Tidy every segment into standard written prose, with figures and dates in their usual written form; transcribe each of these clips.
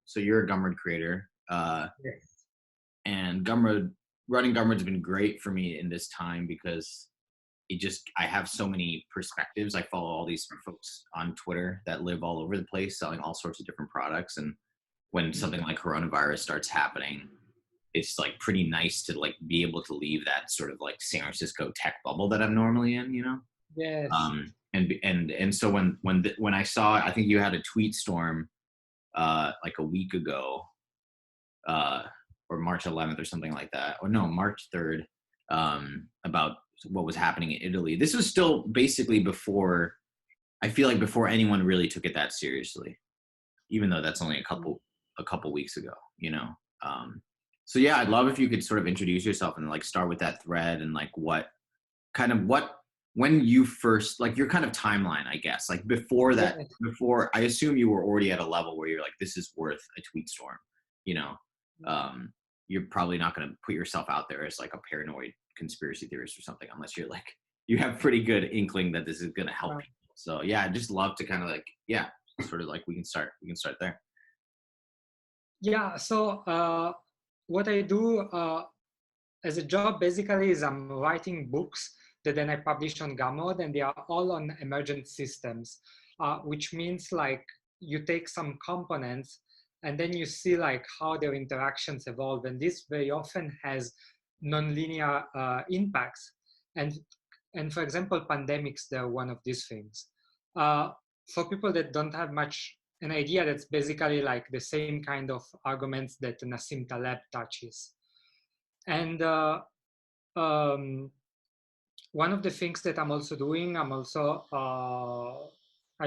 so you're a Gumroad creator, Yes. and running Gumroad's been great for me in this time because I have so many perspectives. I follow all these folks on Twitter that live all over the place selling all sorts of different products. And when something like coronavirus starts happening, it's like pretty nice to like be able to leave that sort of like San Francisco tech bubble that I'm normally in, you know? Yes. And so when I saw, I think you had a tweet storm like a week ago, uh, or March 11th or something like that, or no, March 3rd, about what was happening in Italy. This was still basically before, I feel like before anyone really took it that seriously, even though that's only a couple weeks ago, you know? Um, so yeah, I'd love if you could sort of introduce yourself and like start with that thread and like when you first, like your kind of timeline, I guess, like Yes. before, I assume you were already at a level where you're like, this is worth a tweet storm, you know? Um, you're probably not going to put yourself out there as like a paranoid conspiracy theorist or something, unless you're like, you have pretty good inkling that this is going to help Uh, people. So yeah, I'd just love to kind of like, yeah, sort of like we can start there. yeah. So what I do as a job basically is I'm writing books that then I publish on Gumroad, and they are all on emergent systems, which means like you take some components and then you see like how their interactions evolve, and this very often has nonlinear impacts. And and for example, pandemics, they're one of these things. Uh, for people that don't have much an idea, that's basically like the same kind of arguments that Nassim Taleb touches. And um, one of the things that I'm also doing, I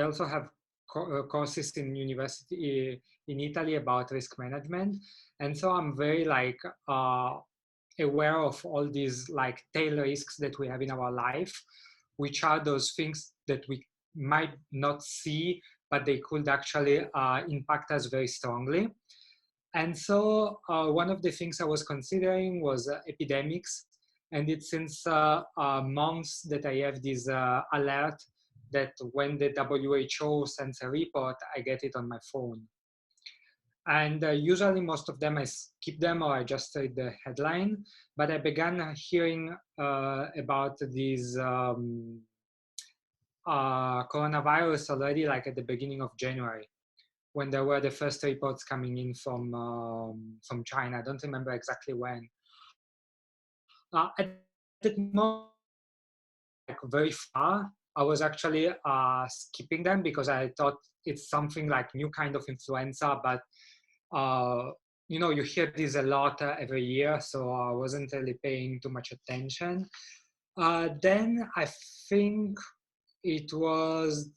also have courses in university in Italy about risk management, and so I'm very like aware of all these like tail risks that we have in our life, which are those things that we might not see, but they could actually impact us very strongly. And so one of the things I was considering was epidemics. And it's since months that I have this alert that when the WHO sends a report, I get it on my phone. And usually most of them I skip them or I just read the headline. But I began hearing about these coronavirus already like at the beginning of January, when there were the first reports coming in from China. I don't remember exactly when. At that moment, like very far, I was actually skipping them because I thought it's something like new kind of influenza, but you know, you hear this a lot every year, so I wasn't really paying too much attention. Then I think it was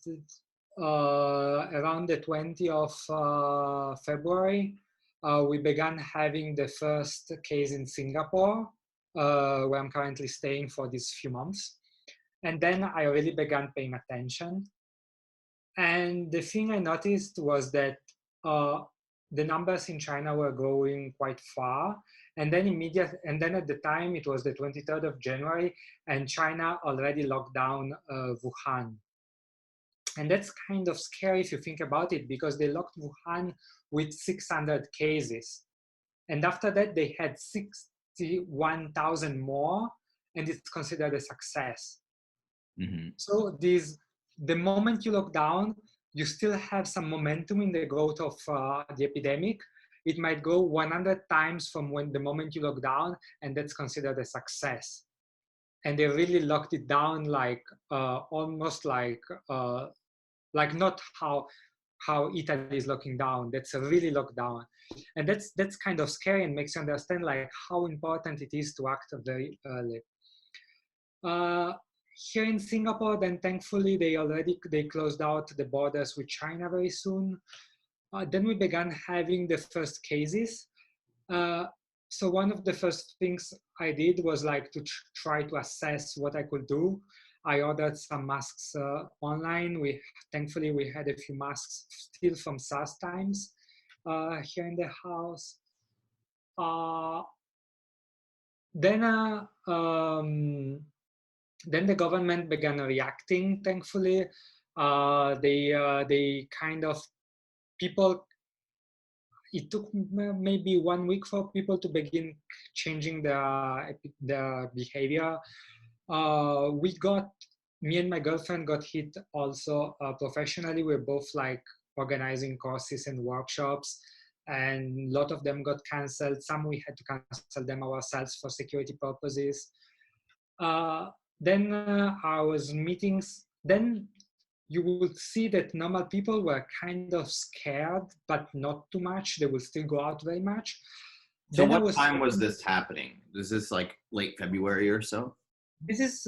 around the 20th of February, we began having the first case in Singapore, where I'm currently staying for these few months. And then I really began paying attention. And the thing I noticed was that uh, the numbers in China were growing quite far. And then at the time, it was the 23rd of January, and China already locked down Wuhan. And that's kind of scary if you think about it, because they locked Wuhan with 600 cases. And after that, they had 61,000 more, and it's considered a success. Mm-hmm. So the moment you lock down, you still have some momentum in the growth of the epidemic. It might go 100 times from when the moment you lock down, and that's considered a success. And they really locked it down like almost like not how Italy is locking down. That's a really lockdown, and that's kind of scary and makes you understand like how important it is to act very early. Uh, Here in Singapore, then thankfully they closed out the borders with China very soon. Then we began having the first cases. Uh, so one of the first things I did was like to try to assess what I could do. I ordered some masks online. Thankfully we had a few masks still from SARS times here in the house. Uh, then then the government began reacting. Thankfully, they kind of people. it took maybe 1 week for people to begin changing the behavior. Me and my girlfriend got hit also professionally. We're both like organizing courses and workshops, and a lot of them got canceled. Some we had to cancel them ourselves for security purposes. Uh, then our meetings, then you would see that normal people were kind of scared, but not too much. They will still go out very much. So Then I what was time was this happening? Is this like late February or so? this is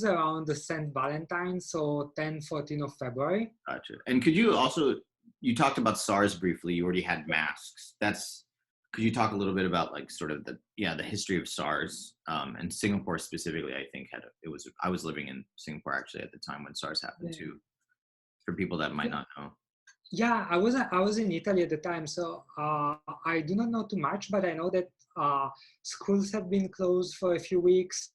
around the St. Valentine, so 10, 14 of February. Gotcha. And could you also, you talked about SARS briefly, you already had masks. Could you talk a little bit about like sort of the history of SARS, and Singapore specifically, I think I was living in Singapore actually at the time when SARS happened Yeah. too, for people that might not know. Yeah, I was in Italy at the time, so I do not know too much, but I know that schools have been closed for a few weeks.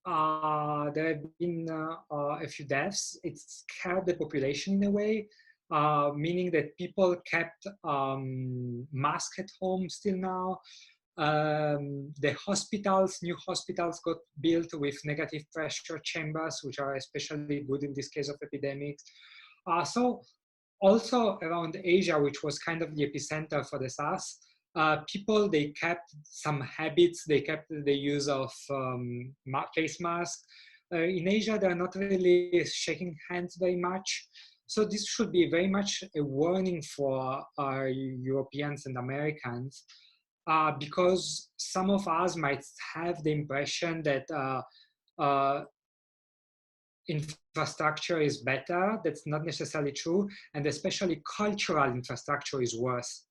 There have been a few deaths. It scared the population in a way, meaning that people kept masks at home still now. The new hospitals got built with negative pressure chambers, which are especially good in this case of epidemics. So also around Asia, which was kind of the epicenter for the SARS, people, they kept some habits. They kept the use of face masks. In Asia, they're not really shaking hands very much. So this should be very much a warning for Europeans and Americans, because some of us might have the impression that infrastructure is better. That's not necessarily true. And especially cultural infrastructure is worse.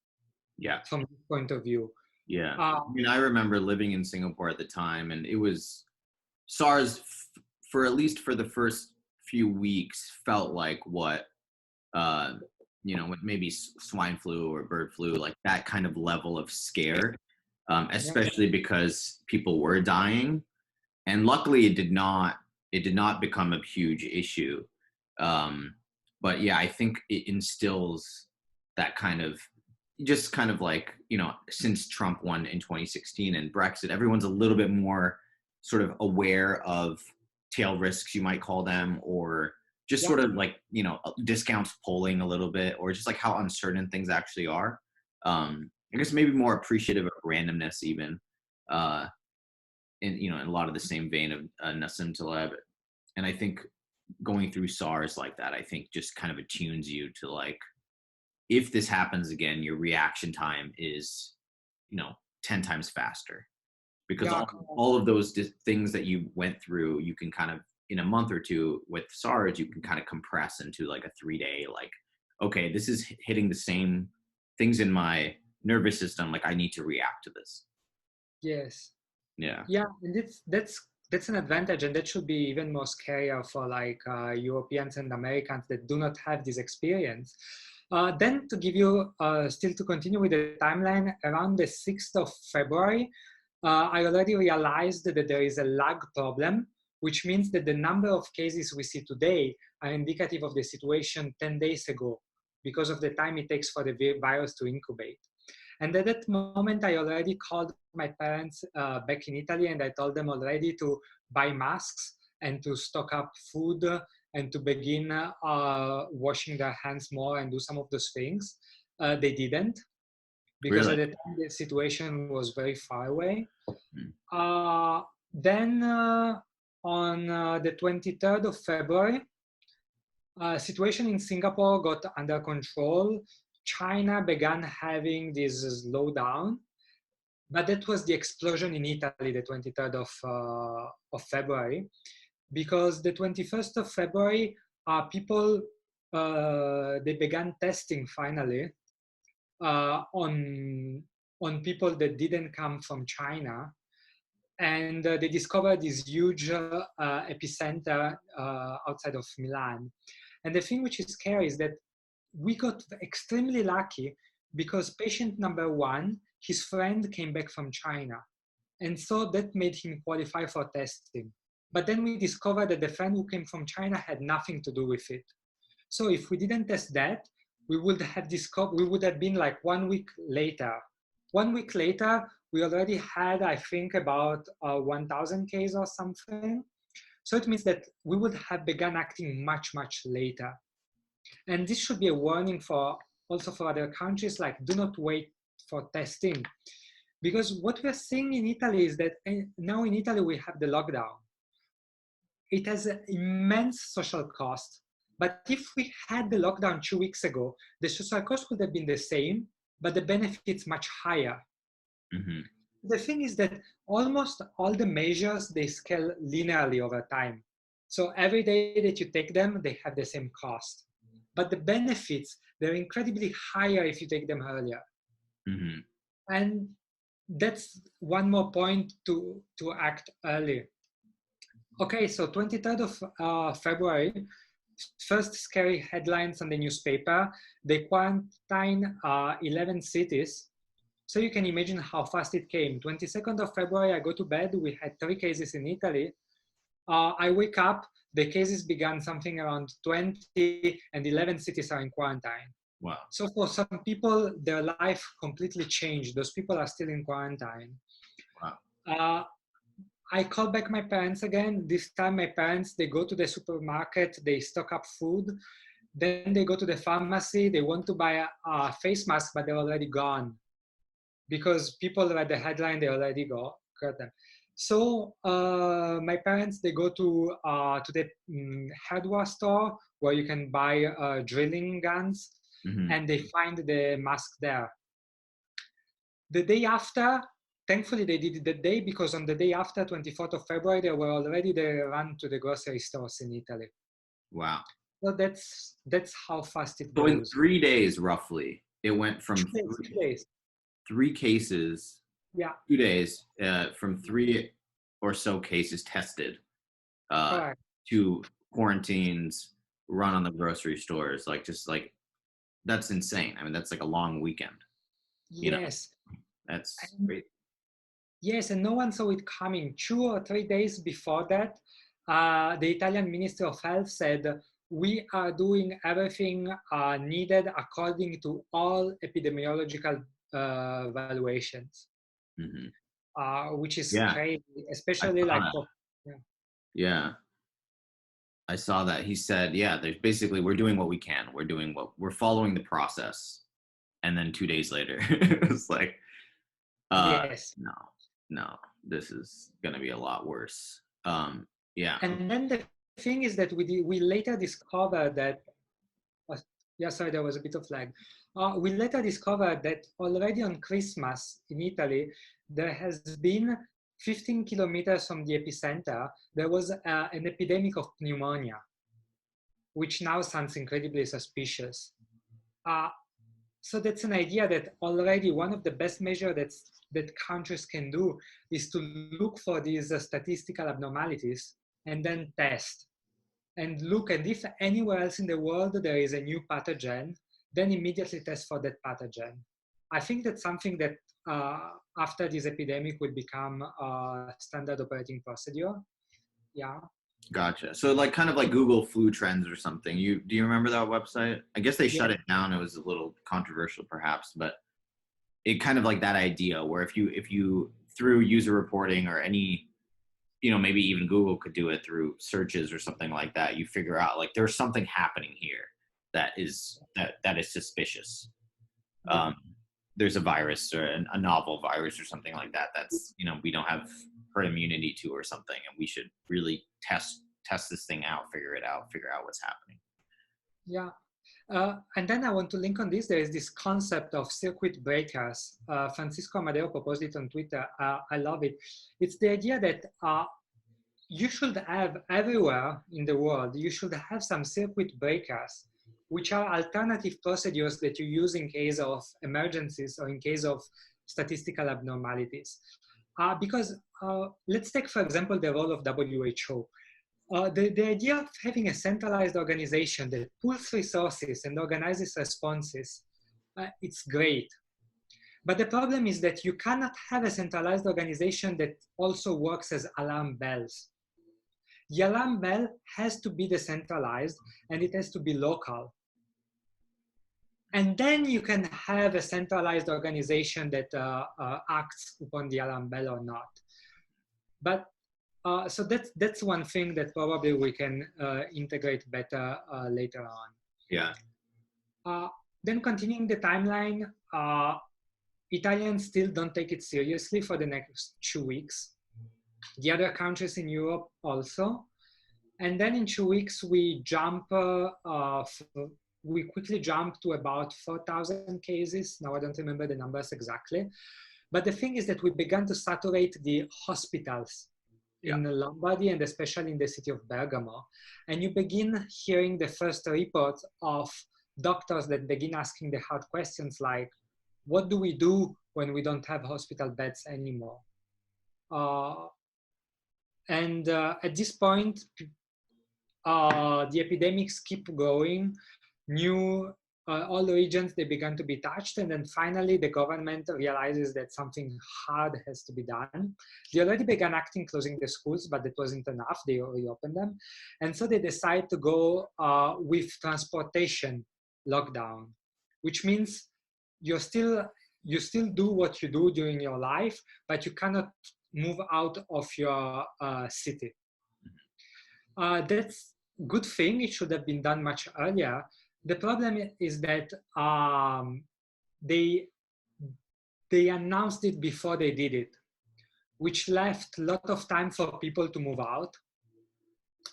Yeah. From this point of view. Yeah. I mean, I remember living in Singapore at the time, and it was SARS for at least for the first few weeks felt like what, maybe swine flu or bird flu, like that kind of level of scare, especially because people were dying. And luckily it did not become a huge issue. But yeah, I think it instills that kind of, just kind of like, since Trump won in 2016 and Brexit, everyone's a little bit more sort of aware of tail risks, you might call them, or just sort of like, discounts polling a little bit, or just like how uncertain things actually are. I guess maybe more appreciative of randomness even, in a lot of the same vein of Nassim Taleb. And I think going through SARS like that, I think just kind of attunes you to like, if this happens again, your reaction time is, 10 times faster, because all of those things that you went through, you can kind of, in a month or two with SARS, you can kind of compress into like a 3-day, like, okay, this is hitting the same things in my nervous system. Like I need to react to this. Yes. Yeah. Yeah, and that's an advantage, and that should be even more scarier for like Europeans and Americans that do not have this experience. Then to give you, still to continue with the timeline, around the 6th of February, I already realized that there is a lag problem, which means that the number of cases we see today are indicative of the situation 10 days ago, because of the time it takes for the virus to incubate. And at that moment, I already called my parents back in Italy, and I told them already to buy masks and to stock up food and to begin washing their hands more and do some of those things. They didn't, because Really? at the time the situation was very far away. Mm. Then on the 23rd of February, situation in Singapore got under control. China began having this slowdown, but that was the explosion in Italy, the 23rd of February, because the 21st of February, people, they began testing finally on people that didn't come from China. And they discovered this huge epicenter outside of Milan. And the thing which is scary is that we got extremely lucky, because patient number 1, his friend came back from China. And so that made him qualify for testing. But then we discovered that the friend who came from China had nothing to do with it. So if we didn't test that, we would have discovered, we would have been like 1 week later. 1 week later, we already had, I think, about 1,000 cases or something. So it means that we would have begun acting much, much later. And this should be a warning for also for other countries, like do not wait for testing. Because what we're seeing in Italy is that now in Italy we have the lockdown. It has an immense social cost. But if we had the lockdown 2 weeks ago, the social cost would have been the same, but the benefits much higher. Mm-hmm. The thing is that almost all the measures, they scale linearly over time. So every day that you take them, they have the same cost. But the benefits, they're incredibly higher if you take them earlier. Mm-hmm. And that's one more point to act early. Okay, so 23rd of February, first scary headlines on the newspaper. They quarantine 11 cities. So you can imagine how fast it came. 22nd of February, I go to bed. We had 3 cases in Italy. I wake up, the cases began something around 20 and 11 cities are in quarantine. Wow. So for some people, their life completely changed. Those people are still in quarantine. Wow. I call back my parents again. This time my parents, they go to the supermarket, they stock up food. Then they go to the pharmacy, they want to buy a face mask, but they're already gone. Because people read the headline, they already got them. So my parents, they go to the hardware store where you can buy drilling guns, Mm-hmm. and they find the mask there. The day after, thankfully they did it the day, because on the day after, 24th of February, they were already there, run to the grocery stores in Italy. Wow. So that's how fast it So in goes. 3 days, roughly, it went from 2 days. 3 cases, Yeah, 2 days, from 3 or so cases tested, correct. to quarantines, run on the grocery stores, like just like that's insane. I mean, that's like a long weekend. You know, Yes. that's And great. yes, and no one saw it coming. 2 or 3 days before that, the Italian Ministry of Health said, we are doing everything needed according to all epidemiological valuations, Mm-hmm. which is Yeah, crazy, I especially saw like that. for, yeah. Yeah, I saw that. He said, yeah, there's basically we're doing what we can. We're following the process. And then 2 days later, it was like, Yes. no, this is gonna be a lot worse. Yeah. And then the thing is that we later discovered that, yeah, sorry, there was a bit of lag. We later discovered that already on Christmas in Italy, there has been 15 kilometers from the epicenter, there was an epidemic of pneumonia, which now sounds incredibly suspicious. So that's an idea that already one of the best measures that countries can do is to look for these statistical abnormalities and then test. And look, and if anywhere else in the world there is a new pathogen, then immediately test for that pathogen. I think that's something that after this epidemic will become a standard operating procedure. Yeah. Gotcha. So like kind of like Google flu trends or something. Do you remember that website? I guess they shut Yeah. it down. It was a little controversial perhaps, but it kind of like that idea where if you through user reporting or any, maybe even Google could do it through searches or something like that, you figure out like there's something happening here that is suspicious. Yeah. There's a virus or a novel virus or something like that that's we don't have herd immunity to or something, and we should really test this thing out, figure out what's happening. Yeah. And then I want to link on this. There is this concept of circuit breakers. Francisco Amadeo proposed it on Twitter. I love it. It's the idea that you should have everywhere in the world, you should have some circuit breakers, which are alternative procedures that you use in case of emergencies or in case of statistical abnormalities. Because let's take, for example, the role of WHO. The idea of having a centralized organization that pools resources and organizes responses, it's great. But the problem is that you cannot have a centralized organization that also works as alarm bells. The alarm bell has to be decentralized and it has to be local. And then you can have a centralized organization that acts upon the alarm bell or not. But so that's one thing that probably we can integrate better later on. Yeah. Then continuing the timeline, Italians still don't take it seriously for the next 2 weeks. The other countries in Europe also. And then in 2 weeks, we quickly jump to about 4,000 cases. Now I don't remember the numbers exactly. But the thing is that we began to saturate the hospitals in Lombardy and especially in the city of Bergamo. And you begin hearing the first reports of doctors that begin asking the hard questions like, what do we do when we don't have hospital beds anymore? At this point, the epidemics keep going. All the regions, they began to be touched. And then finally, the government realizes that something hard has to be done. They already began acting, closing the schools, but that wasn't enough. They reopened them. And so they decide to go with transportation lockdown, which means you still do what you do during your life, but you cannot move out of your city. That's a good thing. It should have been done much earlier. The problem is that they announced it before they did it, which left a lot of time for people to move out.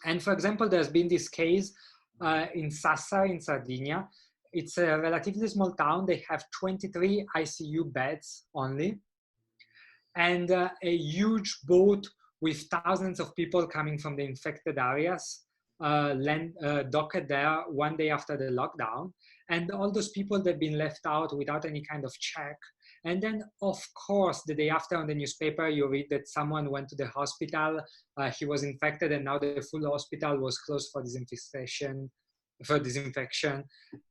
And for example, there's been this case in Sassari in Sardinia. It's a relatively small town. They have 23 ICU beds only, and a huge boat with thousands of people coming from the infected areas docked there one day after the lockdown. And all those people that have been left out without any kind of check. And then, of course, the day after on the newspaper, you read that someone went to the hospital, he was infected, and now the full hospital was closed for disinfection,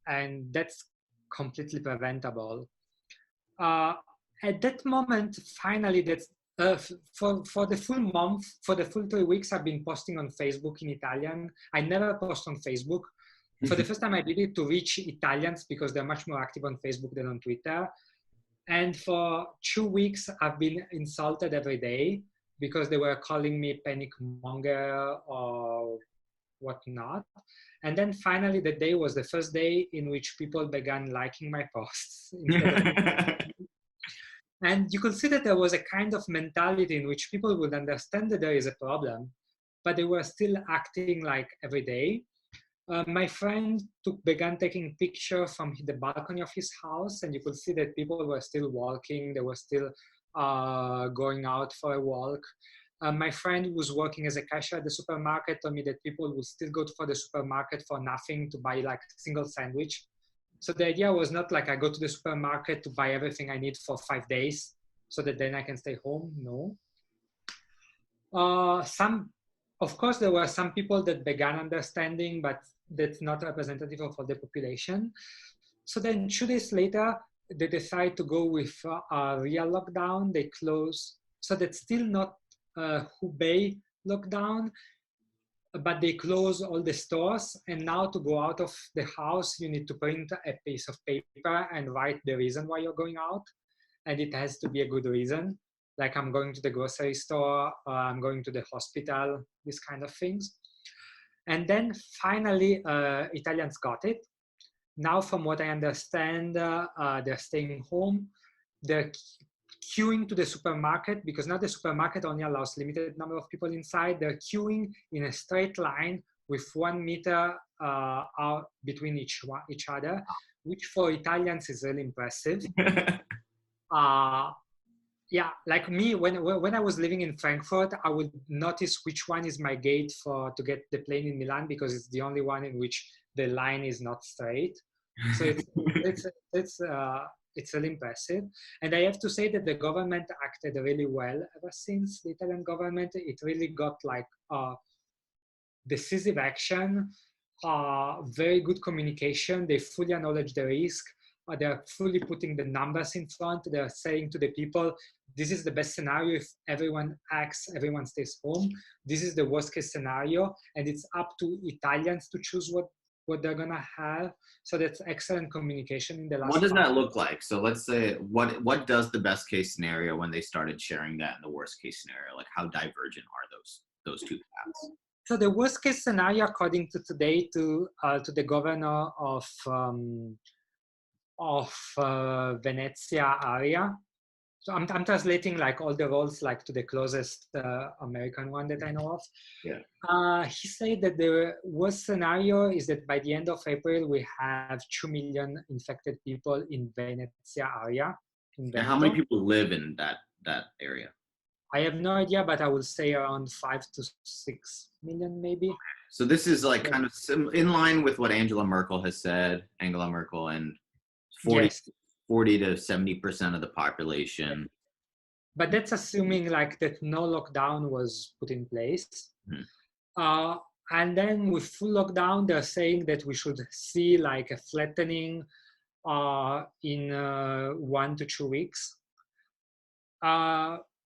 and that's completely preventable. At that moment, finally, that's for the full month, for the full 3 weeks, I've been posting on Facebook in Italian. I never post on Facebook. For the first time, I did it to reach Italians because they're much more active on Facebook than on Twitter. And for 2 weeks, I've been insulted every day because they were calling me panic monger or whatnot. And then finally, the day was the first day in which people began liking my posts instead of and you could see that there was a kind of mentality in which people would understand that there is a problem, but they were still acting like every day. My friend began taking pictures from the balcony of his house, and you could see that people were still walking. They were still going out for a walk. My friend who was working as a cashier at the supermarket told me that people would still go for the supermarket for nothing to buy like a single sandwich. So the idea was not like I go to the supermarket to buy everything I need for 5 days so that then I can stay home. No. Of course, there were some people that began understanding, but that's not representative of all the population. So then 2 days later, they decide to go with a real lockdown. They close. So that's still not Hubei lockdown, but they close all the stores. And now to go out of the house, you need to print a piece of paper and write the reason why you're going out. And it has to be a good reason. Like I'm going to the grocery store, I'm going to the hospital, these kind of things. And then finally, Italians got it. Now, from what I understand, they're staying home. They're queuing to the supermarket because now the supermarket only allows limited number of people inside. They're queuing in a straight line with 1 meter out between each other, which for Italians is really impressive. Yeah, like me, when I was living in Frankfurt, I would notice which one is my gate to get the plane in Milan because it's the only one in which the line is not straight. So it's really impressive. And I have to say that the government acted really well ever since. The Italian government, it really got like decisive action, very good communication. They fully acknowledge the risk. They're fully putting the numbers in front. They're saying to the people, this is the best scenario if everyone acts, everyone stays home. This is the worst case scenario. And it's up to Italians to choose what what they're gonna have. So that's excellent communication in the What last does that 5 look like? So let's say what does the best case scenario when they started sharing that and the worst case scenario? Like how divergent are those two paths? So the worst case scenario, according to today, to the governor of Venezia area. So I'm translating like all the roles like to the closest American one that I know of. Yeah. He said that the worst scenario is that by the end of April we have 2 million infected people in Venezia area in And how many Veneto. people live in that area? I have no idea, but I would say around 5 to 6 million maybe. So this is like But kind of in line with what Angela Merkel, and 40, yes, 40 to 70% of the population. but that's assuming like that no lockdown was put in place. Mhm. Uh, and then with full lockdown, they're saying that we should see like a flattening in 1 to 2 weeks,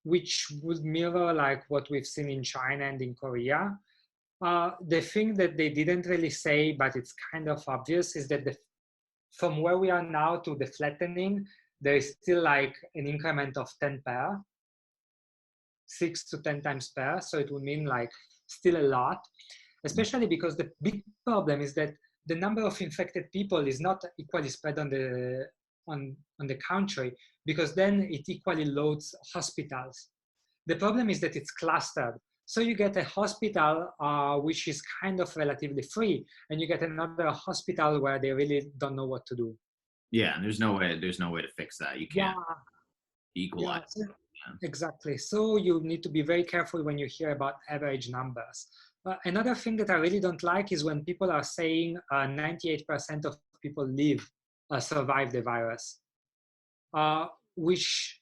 which would mirror like what we've seen in China and in Korea. The thing that they didn't really say, but it's kind of obvious, is that from where we are now to the flattening, there is still like an increment of 10 pair, 6 to 10 times pair. So it would mean like still a lot, especially because the big problem is that the number of infected people is not equally spread on the country, because then it equally loads hospitals. The problem is that it's clustered. So you get a hospital which is kind of relatively free, and you get another hospital where they really don't know what to do. Yeah, and there's no way to fix that. You Yeah, can't yeah, equalize. exactly. So you need to be very careful when you hear about average numbers. Another thing that I really don't like is when people are saying 98% of people survive the virus, which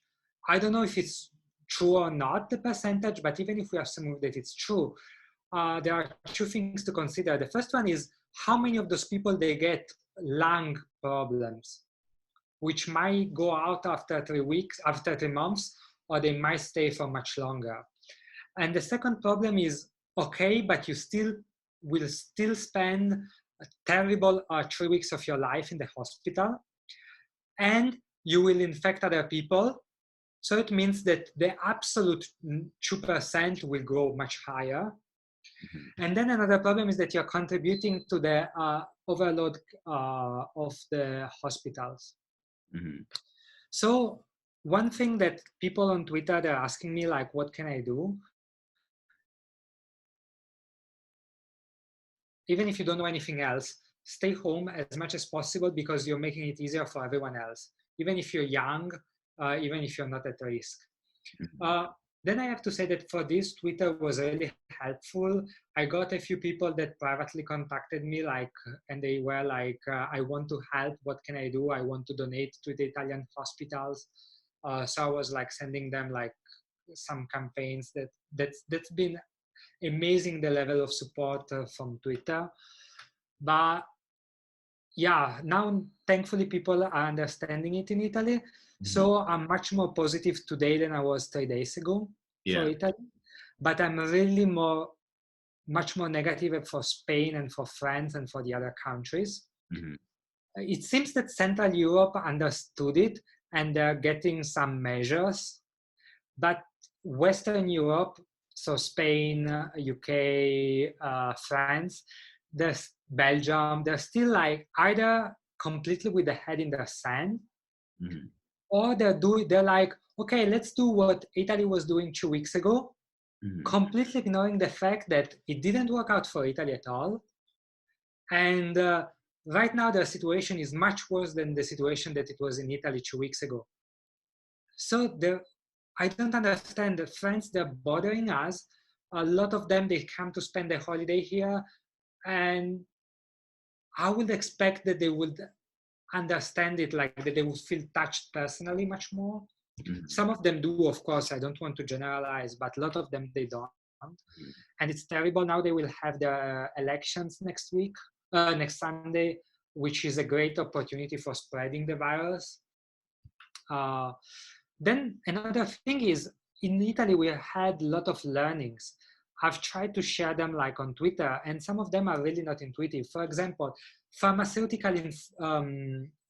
I don't know if it's true or not, the percentage, but even if we assume that it's true, there are two things to consider. The first one is how many of those people they get lung problems, which might go out after 3 weeks, after 3 months, or they might stay for much longer. And the second problem is, okay, but you will still spend a terrible 3 weeks of your life in the hospital, and you will infect other people. So it means that the absolute 2% will go much higher. Mm-hmm. And then another problem is that you're contributing to the overload of the hospitals. Mm-hmm. So one thing that people on Twitter, they're asking me like, what can I do? Even if you don't know anything else, stay home as much as possible, because you're making it easier for everyone else. Even if you're young, even if you're not at risk. Mm-hmm. Then I have to say that for this, Twitter was really helpful. I got a few people that privately contacted me, and they were like, I want to help, what can I do? I want to donate to the Italian hospitals. So I was like sending them like some campaigns. That's been amazing, the level of support from Twitter. But yeah, now thankfully people are understanding it in Italy. So I'm much more positive today than I was 3 days ago for Italy. But I'm really much more negative for Spain and for France and for the other countries. Mm-hmm. It seems that Central Europe understood it and they're getting some measures. But Western Europe, so Spain, UK, France, there's Belgium, they're still like either completely with the head in the sand, Mm-hmm. or they're like, okay, let's do what Italy was doing 2 weeks ago, Mm-hmm. completely ignoring the fact that it didn't work out for Italy at all. And right now the situation is much worse than the situation that it was in Italy 2 weeks ago. So I don't understand. The friends, they're bothering us. A lot of them, they come to spend their holiday here. And I would expect that they would understand it, like that they would feel touched personally much more. Mm-hmm. Some of them do, of course. I don't want to generalize, but a lot of them, they don't. Mm-hmm. And it's terrible. Now they will have the elections next Sunday, which is a great opportunity for spreading the virus. Then another thing is, in Italy, we had a lot of learnings. I've tried to share them like on Twitter, and some of them are really not intuitive. For example, pharmaceutical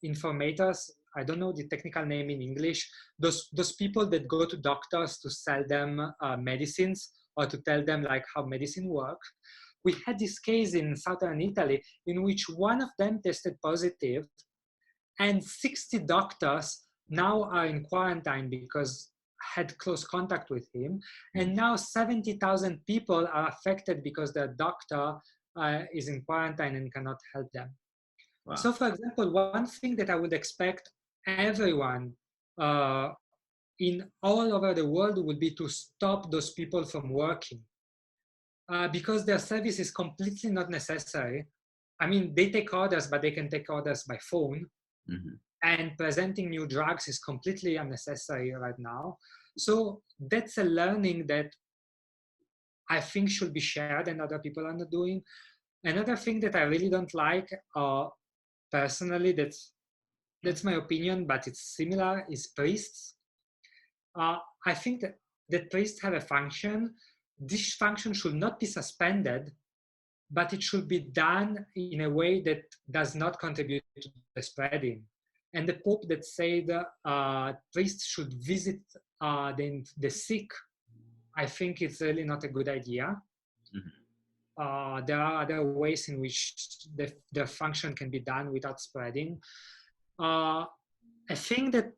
informators, I don't know the technical name in English, those people that go to doctors to sell them medicines or to tell them like how medicine works. We had this case in southern Italy in which one of them tested positive, and 60 doctors now are in quarantine because had close contact with him. And now 70,000 people are affected because their doctor is in quarantine and cannot help them. Wow. So for example, one thing that I would expect everyone in all over the world would be to stop those people from working because their service is completely not necessary. I mean, they take orders, but they can take orders by phone. Mm-hmm. And presenting new drugs is completely unnecessary right now. So that's a learning that I think should be shared and other people are not doing. Another thing that I really don't like, personally, that's my opinion, but it's similar, is priests. I think that priests have a function. This function should not be suspended, but it should be done in a way that does not contribute to the spreading. And the Pope that said priests should visit the sick, I think it's really not a good idea. Mm-hmm. There are other ways in which the function can be done without spreading. A thing that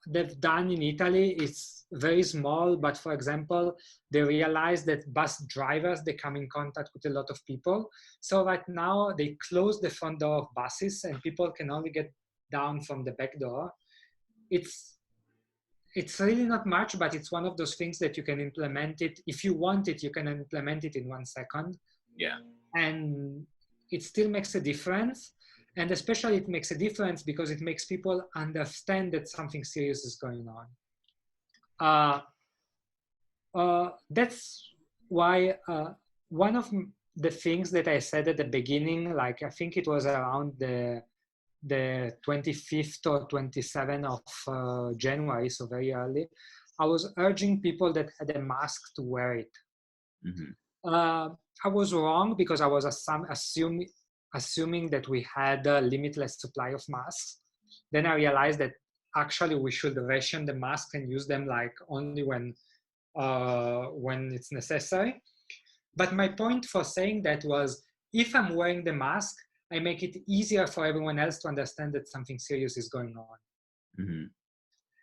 they've done in Italy is very small, but for example, they realized that bus drivers, they come in contact with a lot of people. So right now they close the front door of buses and people can only get down from the back door. It's really not much, but it's one of those things that you can implement it. If you want it, you can implement it in 1 second. Yeah. And it still makes a difference. And especially it makes a difference because it makes people understand that something serious is going on. That's why one of the things that I said at the beginning, like I think it was around the 25th or 27th of January, so very early, I was urging people that had a mask to wear it. Mm-hmm. I was wrong because I was assuming that we had a limitless supply of masks. Then I realized that actually we should ration the masks and use them like only when it's necessary. But my point for saying that was, if I'm wearing the mask, I make it easier for everyone else to understand that something serious is going on. Mm-hmm.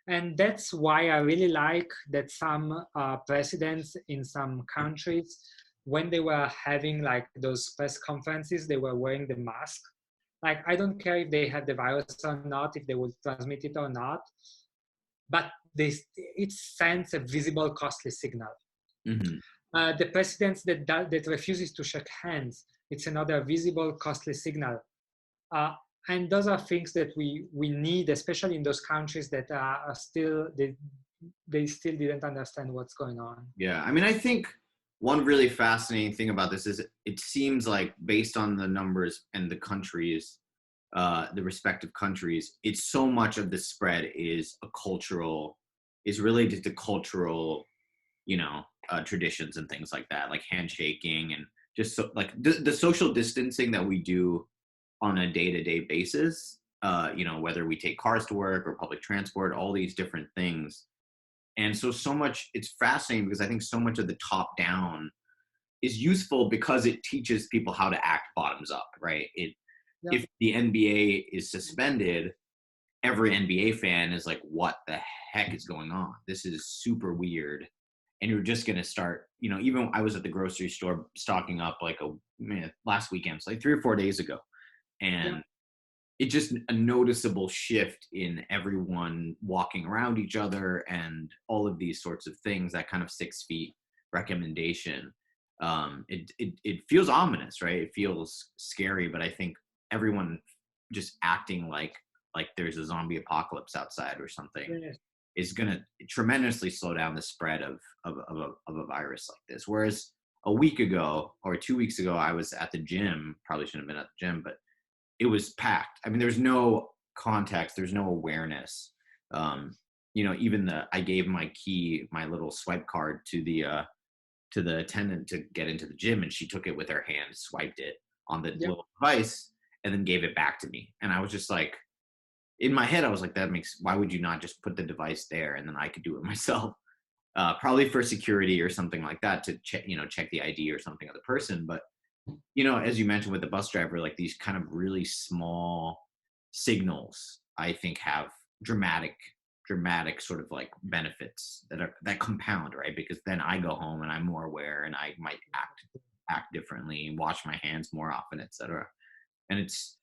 And that's why I really like that some presidents in some countries, when they were having like those press conferences, they were wearing the mask. Like, I don't care if they have the virus or not, if they will transmit it or not, but it sends a visible, costly signal. Mm-hmm. The presidents that refuses to shake hands, it's another visible, costly signal. And those are things that we need, especially in those countries that are still, they still didn't understand what's going on. Yeah, I mean, I think one really fascinating thing about this is it seems like, based on the numbers and the countries, the respective countries, it's so much of the spread is related to cultural, traditions and things like that, like handshaking and just like the social distancing that we do on a day-to-day basis, whether we take cars to work or public transport, all these different things. And so much, it's fascinating because I think so much of the top down is useful because it teaches people how to act bottoms up, right? If the NBA is suspended, every NBA fan is like, what the heck is going on? This is super weird. And you're just going to start, even I was at the grocery store stocking up like last weekend, so like 3 or 4 days ago. And it's just a noticeable shift in everyone walking around each other and all of these sorts of things, that kind of 6 feet recommendation. It feels ominous, right? It feels scary, but I think everyone just acting like there's a zombie apocalypse outside or something is going to tremendously slow down the spread of a virus like this. Whereas a week ago or 2 weeks ago, I was at the gym, probably shouldn't have been at the gym, but it was packed. I mean, there's no context, there's no awareness. I gave my little swipe card to the to the attendant to get into the gym, and she took it with her hand, swiped it on the Yeah. little device, and then gave it back to me. And I was just like, in my head, I was like, why would you not just put the device there and then I could do it myself? Probably for security or something like that, to check, check the ID or something of the person. But, as you mentioned with the bus driver, like these kind of really small signals, I think have dramatic sort of like benefits that compound, right? Because then I go home and I'm more aware, and I might act differently, wash my hands more often, etc. And it's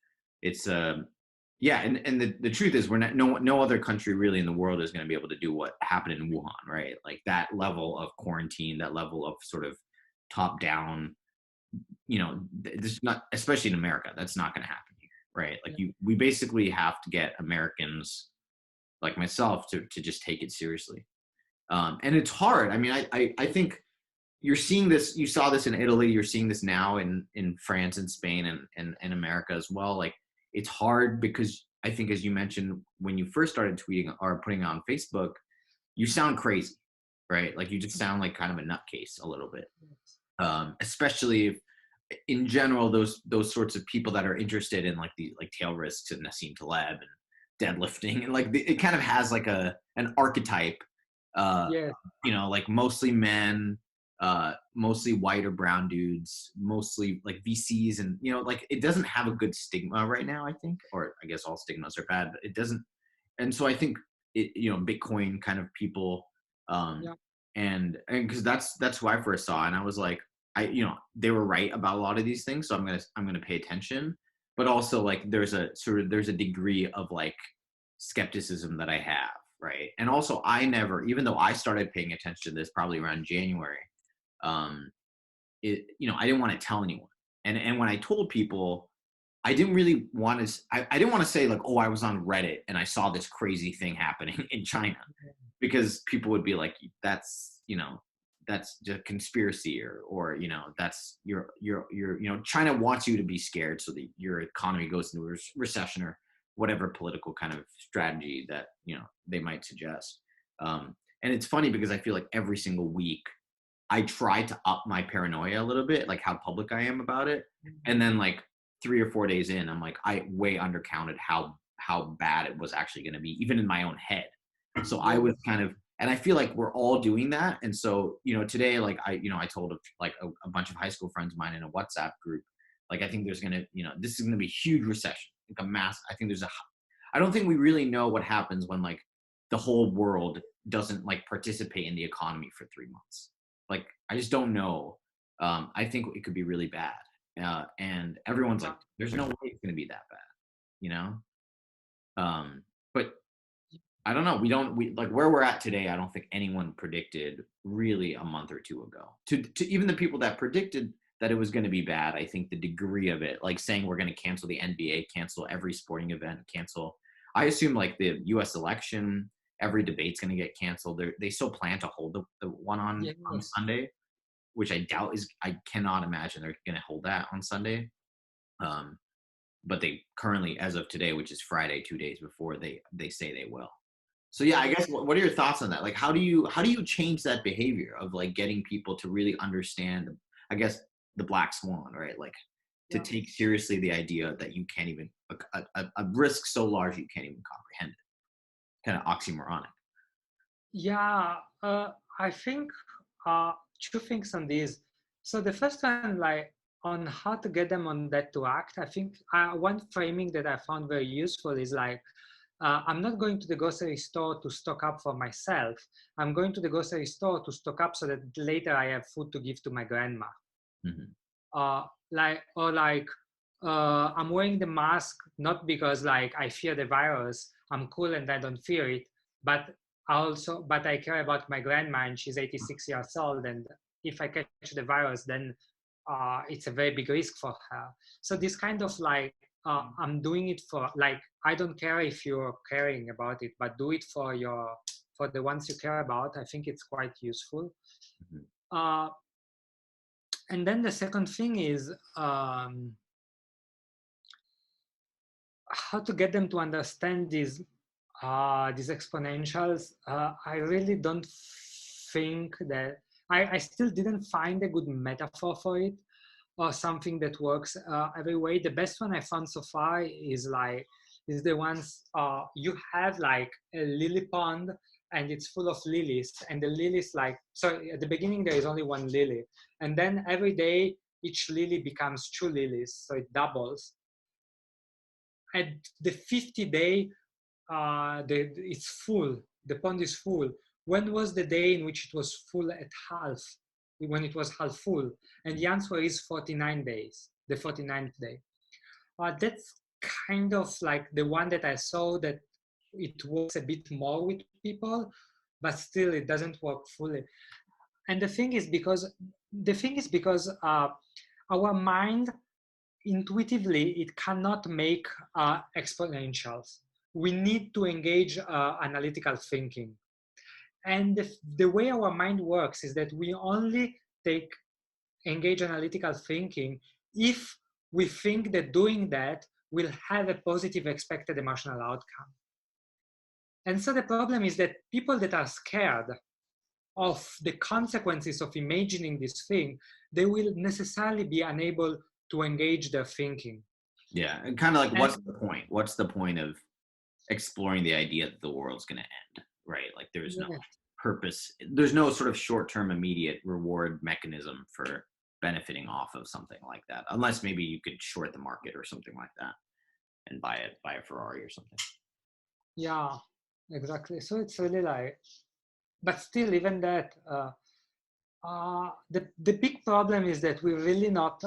yeah, and the truth is, we're not, no other country really in the world is going to be able to do what happened in Wuhan, right? Like that level of quarantine, that level of sort of top down, this is not, especially in America, that's not going to happen here, right? Like we basically have to get Americans like myself to just take it seriously. And it's hard. I mean, I think you're seeing this, you saw this in Italy, you're seeing this now in France and Spain and America as well. Like it's hard because I think, as you mentioned, when you first started tweeting or putting it on Facebook, you sound crazy, right? Like you just sound like kind of a nutcase a little bit. Especially if, in general, those sorts of people that are interested in like the like tail risks and Nassim Taleb and deadlifting, and like it kind of has like an archetype, Yes. like mostly men, mostly white or brown dudes, mostly like VCs, and like it doesn't have a good stigma right now, I think, or I guess all stigmas are bad, but it doesn't. And so I think Bitcoin kind of people, Yeah. and because that's who I first saw, and I was like, they were right about a lot of these things, so I'm gonna pay attention. But also, like, there's a degree of like skepticism that I have, right? And also, I never, even though I started paying attention to this probably around January, um, I didn't want to tell anyone. And when I told people, I didn't really want to. I didn't want to say like, oh, I was on Reddit and I saw this crazy thing happening in China, because people would be like, that's just conspiracy, or that's China wants you to be scared so that your economy goes into a recession, or whatever political kind of strategy that they might suggest. And it's funny because I feel like every single week I try to up my paranoia a little bit, like how public I am about it, and then like 3 or 4 days in, I'm like, I way undercounted how bad it was actually going to be, even in my own head. So I was kind of, and I feel like we're all doing that. And so today, like I told a bunch of high school friends of mine in a WhatsApp group, like I think there's gonna, this is gonna be a huge recession, like a mass. I think I don't think we really know what happens when like the whole world doesn't like participate in the economy for 3 months. Like I just don't know. I think it could be really bad. And everyone's like, there's no way it's going to be that bad, you know? But I don't know. We like where we're at today. I don't think anyone predicted really a month or two ago, to even the people that predicted that it was going to be bad. I think the degree of it, like saying we're going to cancel the NBA, cancel every sporting event, cancel, I assume like the US election, every debate's going to get canceled. They still plan to hold the one on Sunday, which I doubt I cannot imagine they're going to hold that on Sunday. But they currently, as of today, which is Friday, 2 days before, they say they will. So yeah, I guess what are your thoughts on that? Like, how do you change that behavior of like getting people to really understand, I guess, the black swan, right? Like to take seriously the idea that you can't even, a risk so large you can't even comprehend it. Kind of oxymoronic. Yeah, I think two things on this. So the first one, like on how to get them on that to act, I think one framing that I found very useful is like, I'm not going to the grocery store to stock up for myself. I'm going to the grocery store to stock up so that later I have food to give to my grandma. Mm-hmm. I'm wearing the mask not because like I fear the virus. I'm cool and I don't fear it, but I care about my grandma and she's 86 years old, and if I catch the virus, then it's a very big risk for her. So this kind of like I'm doing it for, like, I don't care if you're caring about it, but do it for the ones you care about. I think it's quite useful. Mm-hmm. And then the second thing is how to get them to understand these exponentials. I really don't think that I still didn't find a good metaphor for it or something that works every way. The best one I found so far is the ones you have like a lily pond and it's full of lilies, and the lilies like, so at the beginning there is only one lily, and then every day each lily becomes two lilies, so it doubles. At the 50th day, it's full, the pond is full. When was the day in which it was full at half, when it was half full? And the answer is 49 days, the 49th day. That's kind of like the one that I saw that it works a bit more with people, but still it doesn't work fully. And the thing is because our mind intuitively, it cannot make exponentials. We need to engage analytical thinking. And the way our mind works is that we only engage analytical thinking if we think that doing that will have a positive expected emotional outcome. And so the problem is that people that are scared of the consequences of imagining this thing, they will necessarily be unable to engage their thinking. Yeah, and kind of like, what's the point? What's the point of exploring the idea that the world's going to end, right? Like there's no purpose. There's no sort of short-term immediate reward mechanism for benefiting off of something like that, unless maybe you could short the market or something like that and buy a Ferrari or something. Yeah, exactly. So it's really like, but still, even that, the big problem is that we're really not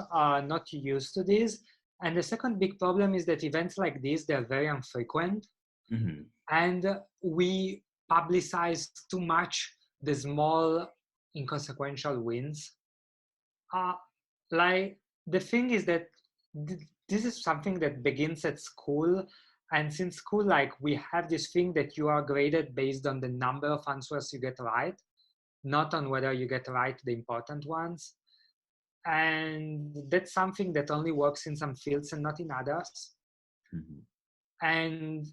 used to this. And the second big problem is that events like this, they're very infrequent. Mm-hmm. And we publicize too much the small inconsequential wins. Like the thing is that this is something that begins at school. And since school, like we have this thing that you are graded based on the number of answers you get right, not on whether you get right the important ones. And that's something that only works in some fields and not in others. Mm-hmm. And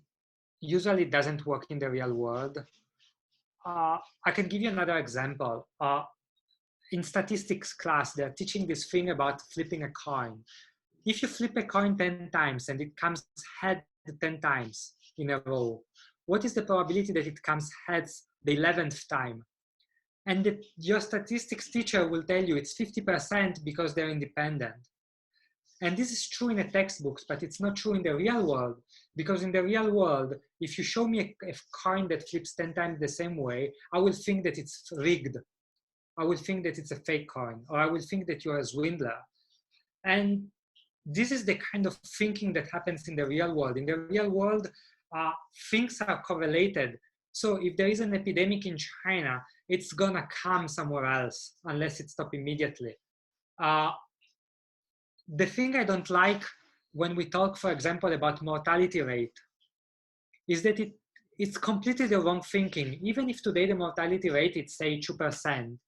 usually doesn't work in the real world. I can give you another example. In statistics class, they're teaching this thing about flipping a coin. If you flip a coin 10 times and it comes head 10 times in a row, what is the probability that it comes heads the 11th time? And your statistics teacher will tell you it's 50% because they're independent. And this is true in the textbooks, but it's not true in the real world. Because in the real world, if you show me a coin that flips 10 times the same way, I will think that it's rigged. I will think that it's a fake coin, or I will think that you're a swindler. And this is the kind of thinking that happens in the real world. In the real world, things are correlated. So if there is an epidemic in China, it's gonna come somewhere else unless it's stopped immediately. The thing I don't like when we talk, for example, about mortality rate is that it's completely the wrong thinking. Even if today the mortality rate is say 2%,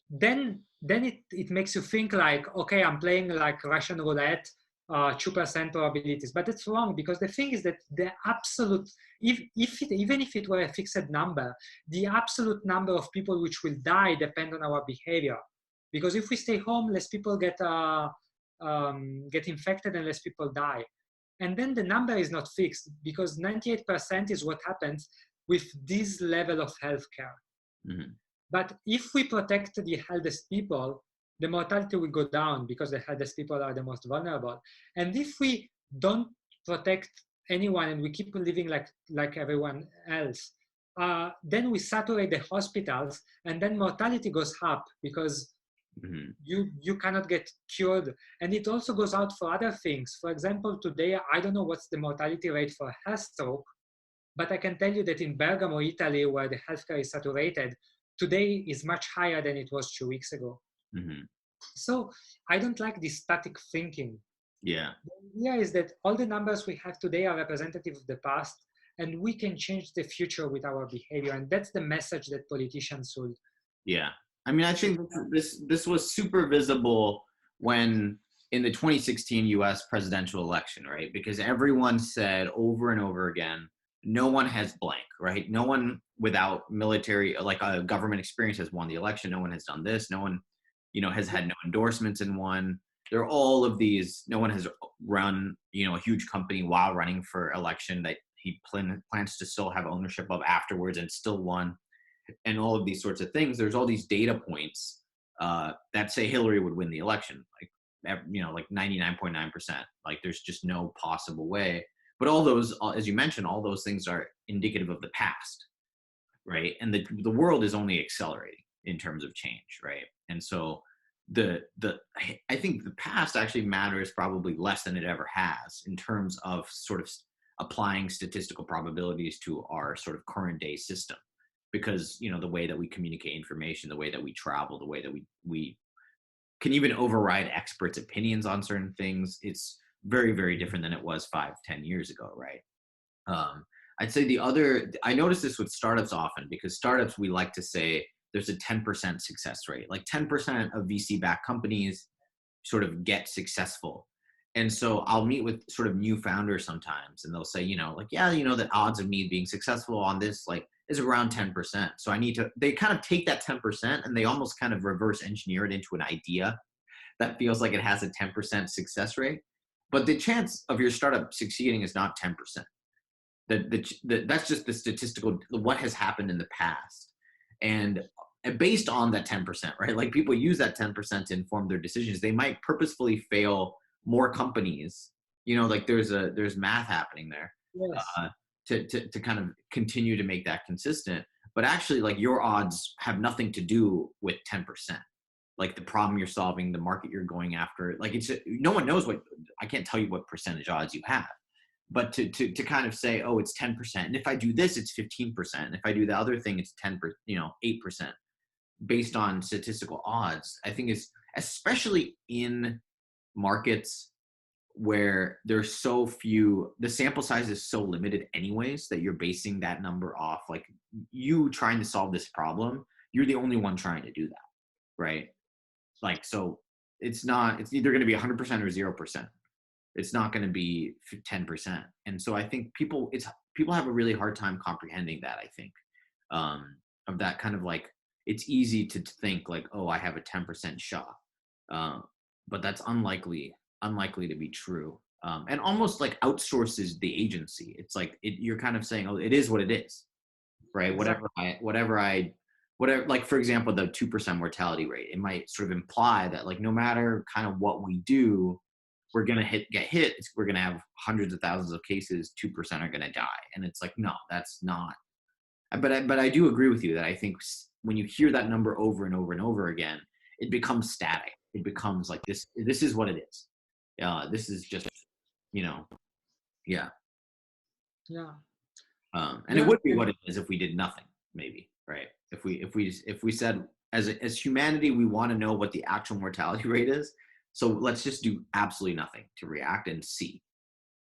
then it makes you think like, okay, I'm playing like Russian roulette, 2% probabilities, but it's wrong, because the thing is that the absolute, even if it were a fixed number, the absolute number of people which will die depend on our behavior. Because if we stay home, less people get infected and less people die. And then the number is not fixed, because 98% is what happens with this level of healthcare. Mm-hmm. But if we protect the healthiest people, the mortality will go down, because the healthiest people are the most vulnerable. And if we don't protect anyone and we keep living like everyone else, then we saturate the hospitals, and then mortality goes up, because mm-hmm. you cannot get cured. And it also goes out for other things. For example, today, I don't know what's the mortality rate for heart stroke, but I can tell you that in Bergamo, Italy, where the healthcare is saturated, today is much higher than it was 2 weeks ago. Mm-hmm. So I don't like this static thinking. Yeah. The idea is that all the numbers we have today are representative of the past, and we can change the future with our behavior. And that's the message that politicians should. Yeah. I mean, I think this was super visible when in the 2016 US presidential election, right? Because everyone said over and over again, no one has blank, right? No one without military, like a government experience, has won the election. No one has done this. No one, has had no endorsements and won. There are all of these. No one has run, a huge company while running for election that he plans to still have ownership of afterwards and still won, and all of these sorts of things. There's all these data points that say Hillary would win the election, like 99.9%. Like there's just no possible way. But all those, as you mentioned, all those things are indicative of the past, right? And the world is only accelerating in terms of change, right? And so I think the past actually matters probably less than it ever has in terms of sort of applying statistical probabilities to our sort of current day system, because the way that we communicate information, the way that we travel, the way that we can even override experts' opinions on certain things, it's very, very different than it was 5-10 years ago, right? I'd say I notice this with startups often, because startups, we like to say there's a 10% success rate. Like 10% of VC-backed companies sort of get successful. And so I'll meet with sort of new founders sometimes, and they'll say, the odds of me being successful on this, is around 10%. So they kind of take that 10% and they almost kind of reverse engineer it into an idea that feels like it has a 10% success rate. But the chance of your startup succeeding is not 10%. That's just the statistical, what has happened in the past. And based on that 10%, right? Like people use that 10% to inform their decisions. They might purposefully fail more companies, like there's math happening there. Yes. To kind of continue to make that consistent. But actually, like, your odds have nothing to do with 10%. Like the problem you're solving, the market you're going after, like no one knows I can't tell you what percentage odds you have. But to kind of say, oh, it's 10%. And if I do this, it's 15%. And if I do the other thing, it's 10%, 8%, based on statistical odds, I think is, especially in markets where there's so few, the sample size is so limited anyways, that you're basing that number off, like, you trying to solve this problem, you're the only one trying to do that, right? Like, so it's either going to be 100% or 0%. It's not going to be 10%. And so I think people have a really hard time comprehending that, I think, of that kind of, like, it's easy to think like, oh, I have a 10% shot. But that's unlikely to be true, and almost like outsources the agency. It's like you're kind of saying, oh, it is what it is, right? Exactly. Whatever, like, for example, the 2% mortality rate, it might sort of imply that, like, no matter kind of what we do, we're going to get hit. We're going to have hundreds of thousands of cases, 2% are going to die. And it's like, no, that's not. But I do agree with you that I think when you hear that number over and over and over again, it becomes static. It becomes like, this is what it is. This is just, yeah. Yeah. And it Yeah. would be what it is if we did nothing, maybe, right? If we said, as humanity, we want to know what the actual mortality rate is, so let's just do absolutely nothing to react and see,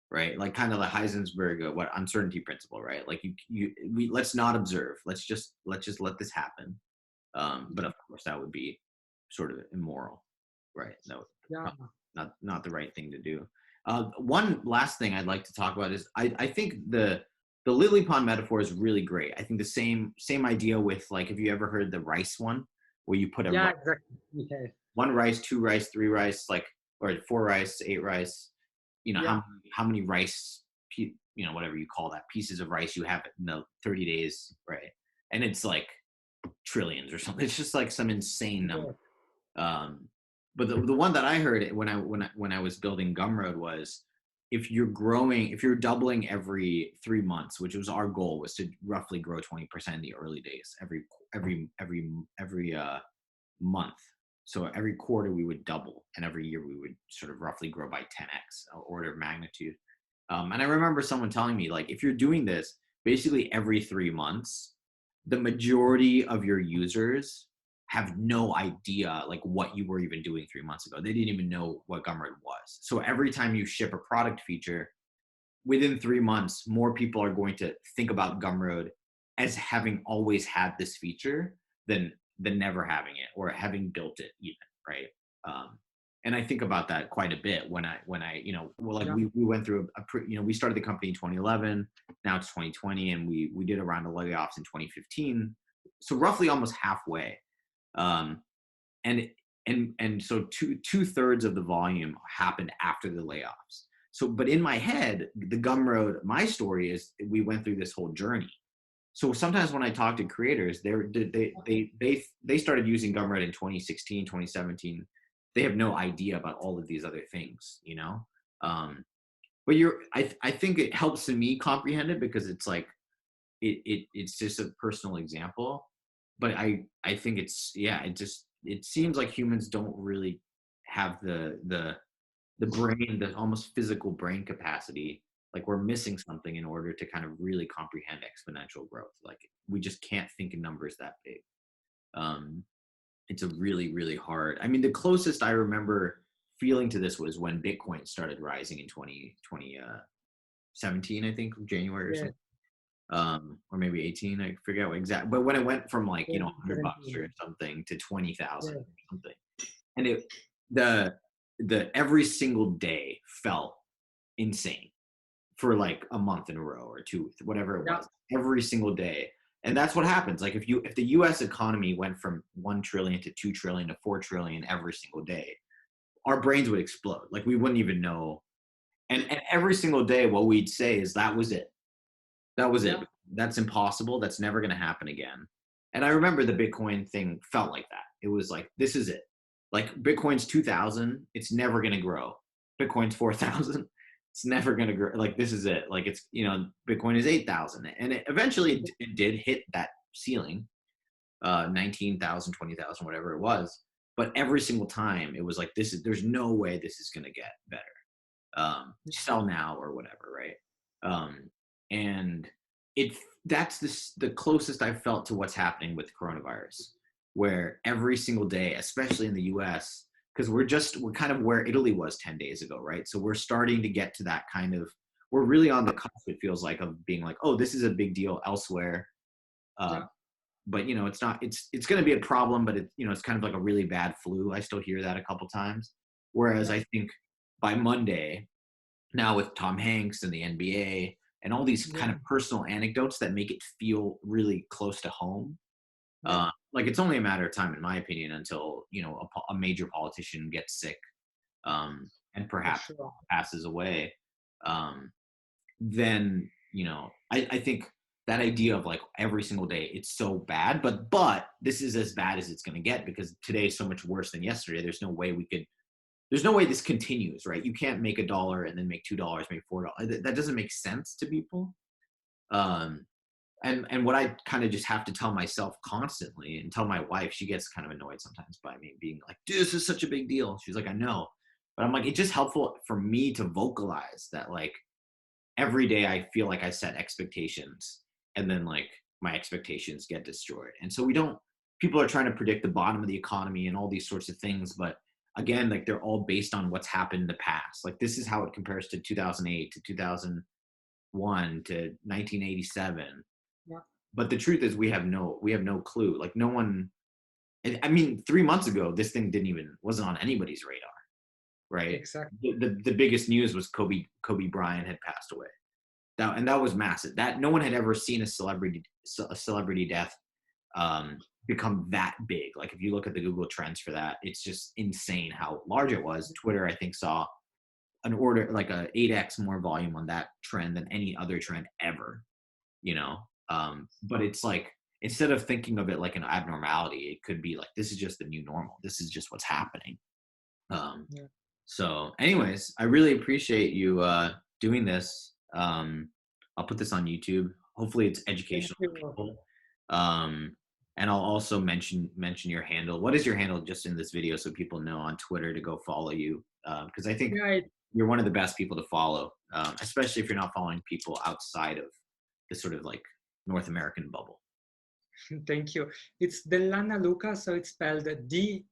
right? Like kind of the Heisenberg, what uncertainty principle, right? Like let's not observe. Let's just let this happen. But of course, that would be sort of immoral, right? No, Yeah. not the right thing to do. One last thing I'd like to talk about is I think the lily pond metaphor is really great. I think the same idea with, like, have you ever heard the rice one, where you put Yeah, exactly. Yeah. 1 rice, 2 rice, 3 rice, like, or 4 rice, 8 rice, Yeah. how many rice, whatever you call that, pieces of rice you have in the 30 days, right? And it's like trillions or something. It's just like some insane number. But the one that I heard when I was building Gumroad was, if you're doubling every 3 months, which was our goal, was to roughly grow 20% in the early days, every month. So every quarter we would double, and every year we would sort of roughly grow by 10x, order of magnitude. And I remember someone telling me, like, if you're doing this basically every 3 months, the majority of your users have no idea, like, what you were even doing 3 months ago. They didn't even know what Gumroad was. So every time you ship a product feature, within 3 months, more people are going to think about Gumroad as having always had this feature than never having it, or having built it even, right? and I think about that quite a bit when I well, like Yeah. we went through we started the company in 2011, now it's 2020, and we did a round of layoffs in 2015, so roughly almost halfway. Um, and and so two-thirds of the volume happened after the layoffs. So, but in my head, the Gumroad, my story is we went through this whole journey. So sometimes when I talk to creators, they started using Gumroad in 2016, 2017. They have no idea about all of these other things, you know. But I think it helps me comprehend it because it's like it's just a personal example. But I think it's, yeah, it seems like humans don't really have the brain, the almost physical brain capacity. Like we're missing something in order to kind of really comprehend exponential growth. Like we just can't think in numbers that big. Um, it's a really, really hard. I mean, the closest I remember feeling to this was when Bitcoin started rising in 2017, I think, January or Yeah. something. Or maybe 18, I forget what exact, but when it went from like, Yeah. $100 or something to 20,000 Yeah. or something, and the, every single day felt insane for like a month in a row or two, whatever it Yeah. was, every single day. And that's what happens. Like if the US economy went from 1 trillion to 2 trillion to 4 trillion every single day, our brains would explode. Like we wouldn't even know. And every single day, what we'd say is that was it. That was it. Yeah. That's impossible. That's never going to happen again. And I remember the Bitcoin thing felt like that. It was like, this is it. Like Bitcoin's 2000, it's never going to grow. Bitcoin's 4000, it's never going to grow. Like this is it. Like it's, Bitcoin is 8,000. And eventually it did hit that ceiling, 19,000, 20,000, whatever it was. But every single time it was like, there's no way this is going to get better. Sell now or whatever, right? And that's the closest I've felt to what's happening with coronavirus, where every single day, especially in the US, because we're kind of where Italy was 10 days ago, right? So we're starting to get to that kind of, we're really on the cusp, it feels like, of being like, oh, this is a big deal elsewhere. Yeah. But it's not, it's going to be a problem, but it's kind of like a really bad flu. I still hear that a couple times. Whereas Yeah. I think by Monday, now with Tom Hanks and the NBA and all these Yeah. kind of personal anecdotes that make it feel really close to home. Yeah. Like it's only a matter of time, in my opinion, until a major politician gets sick, and For perhaps sure. passes away. Then I think that idea of like every single day it's so bad, but this is as bad as it's going to get because today is so much worse than yesterday. There's no way this continues, right? You can't make $1 and then make $2, make $4. That doesn't make sense to people. Um, and what I kind of just have to tell myself constantly and tell my wife, she gets kind of annoyed sometimes by me being like, dude, this is such a big deal. She's like, I know. But I'm like, it's just helpful for me to vocalize that like every day I feel like I set expectations and then like my expectations get destroyed. And so people are trying to predict the bottom of the economy and all these sorts of things. But again, like they're all based on what's happened in the past. Like this is how it compares to 2008 to 2001 to 1987. Yeah. But the truth is we have no clue. Like no one, I mean, 3 months ago, this thing wasn't on anybody's radar, right? Exactly. The biggest news was Kobe Bryant had passed away. That was massive. That no one had ever seen a celebrity death become that big. Like if you look at the Google Trends for that, it's just insane how large it was. Twitter, I think, saw an order like a 8x more volume on that trend than any other trend ever. But it's like instead of thinking of it like an abnormality, it could be like this is just the new normal. This is just what's happening. Yeah. So, anyways, I really appreciate you doing this. I'll put this on YouTube. Hopefully, it's Thank educational for you. people. And I'll also mention your handle. What is your handle, just in this video, so people know on Twitter to go follow you? Because I think Yeah. you're one of the best people to follow, especially if you're not following people outside of the sort of like North American bubble. Thank you. It's Dellanna Luca, so it's spelled DELLANNALUCA.